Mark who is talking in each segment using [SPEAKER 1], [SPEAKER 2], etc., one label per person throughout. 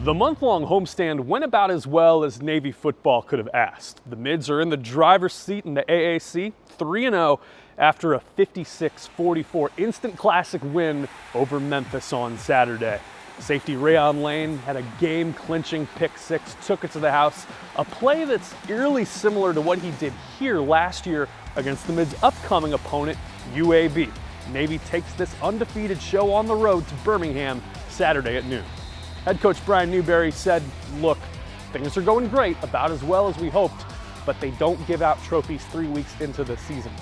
[SPEAKER 1] The month-long homestand went about as well as Navy football could have asked. The Mids are in the driver's seat in the AAC, 3-0 after a 56-44 instant classic win over Memphis on Saturday. Safety Rayon Lane had a game-clinching pick six, took it to the house, a play that's eerily similar to what he did here last year against the Mids' upcoming opponent, UAB. Navy takes this undefeated show on the road to Birmingham Saturday at noon. Head coach Brian Newberry said, "Look, things are going great, about as well as we hoped, but they don't give out trophies 3 weeks into the season.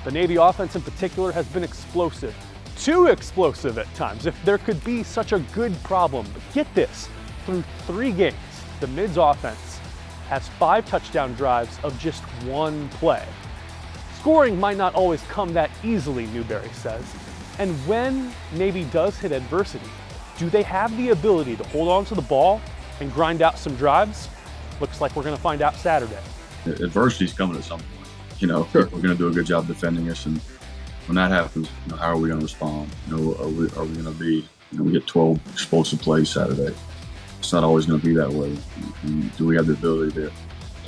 [SPEAKER 1] The Navy offense in particular has been explosive, too explosive at times, if there could be such a good problem. But get this, through 3 games, the Mids offense has 5 touchdown drives of just 1 play. Scoring might not always come that easily," Newberry says, "and when Navy does hit adversity, do they have the ability to hold on to the ball and grind out some drives? Looks like we're going to find out Saturday."
[SPEAKER 2] Adversity's coming at some point. We're going to do a good job defending us, and when that happens, how are we going to respond? Are we going to be? We get 12 explosive plays Saturday. It's not always going to be that way. And do we have the ability to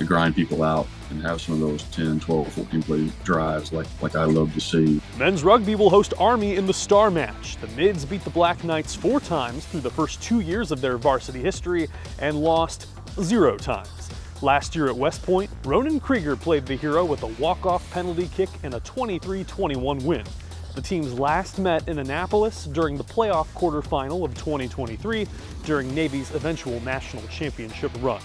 [SPEAKER 2] grind people out and have some of those 10, 12, 14 play drives like I love to see?
[SPEAKER 1] Men's rugby will host Army in the Star Match. The Mids beat the Black Knights 4 times through the first 2 years of their varsity history and lost 0 times. Last year at West Point, Ronan Krieger played the hero with a walk-off penalty kick and a 23-21 win. The teams last met in Annapolis during the playoff quarterfinal of 2023 during Navy's eventual national championship run.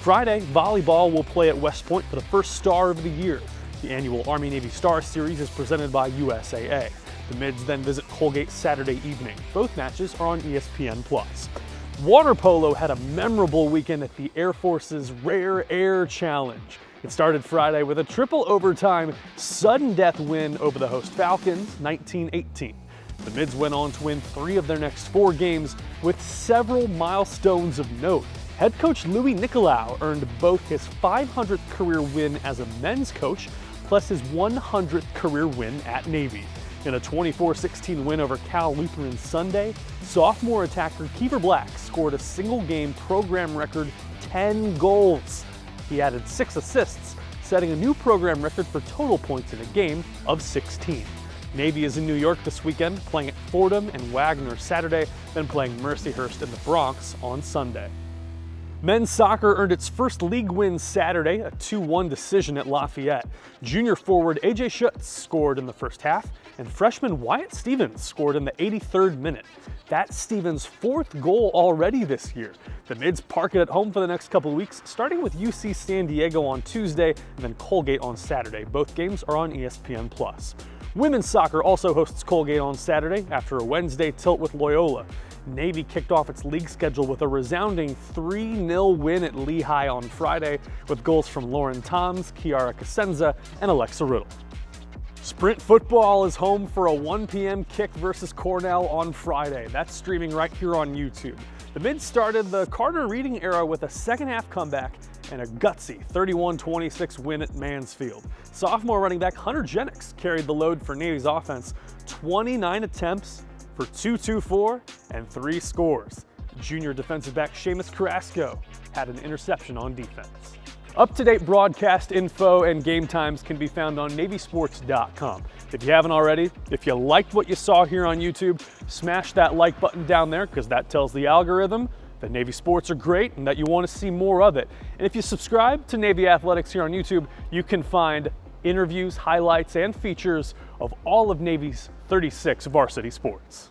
[SPEAKER 1] Friday, volleyball will play at West Point for the first Star of the year. The annual Army-Navy Star Series is presented by USAA. The Mids then visit Colgate Saturday evening. Both matches are on ESPN+. Water polo had a memorable weekend at the Air Force's Rare Air Challenge. It started Friday with a triple overtime sudden death win over the host Falcons, 19-18. The Mids went on to win 3 of their next 4 games with several milestones of note. Head coach Louis Nicolau earned both his 500th career win as a men's coach, plus his 100th career win at Navy. In a 24-16 win over Cal Lutheran Sunday, sophomore attacker Kiefer Black scored a single-game program record 10 goals. He added 6 assists, setting a new program record for total points in a game of 16. Navy is in New York this weekend, playing at Fordham and Wagner Saturday, then playing Mercyhurst in the Bronx on Sunday. Men's soccer earned its first league win Saturday, a 2-1 decision at Lafayette. Junior forward AJ Schutz scored in the first half, and freshman Wyatt Stevens scored in the 83rd minute. That's Stevens' 4th goal already this year. The Mids park it at home for the next couple of weeks, starting with UC San Diego on Tuesday and then Colgate on Saturday. Both games are on ESPN+. Women's soccer also hosts Colgate on Saturday after a Wednesday tilt with Loyola. Navy kicked off its league schedule with a resounding 3-0 win at Lehigh on Friday, with goals from Lauren Toms, Kiara Casenza, and Alexa Riddle. Sprint football is home for a 1 p.m. kick versus Cornell on Friday. That's streaming right here on YouTube. The Mids started the Carter Reading era with a second-half comeback and a gutsy 31-26 win at Mansfield. Sophomore running back Hunter Jennings carried the load for Navy's offense, 29 attempts for 224 and 3 scores. Junior defensive back Seamus Carrasco had an interception on defense. Up-to-date broadcast info and game times can be found on NavySports.com. If you haven't already, if you liked what you saw here on YouTube, smash that like button down there because that tells the algorithm that Navy sports are great and that you want to see more of it. And if you subscribe to Navy Athletics here on YouTube, you can find interviews, highlights, and features of all of Navy's 36 varsity sports.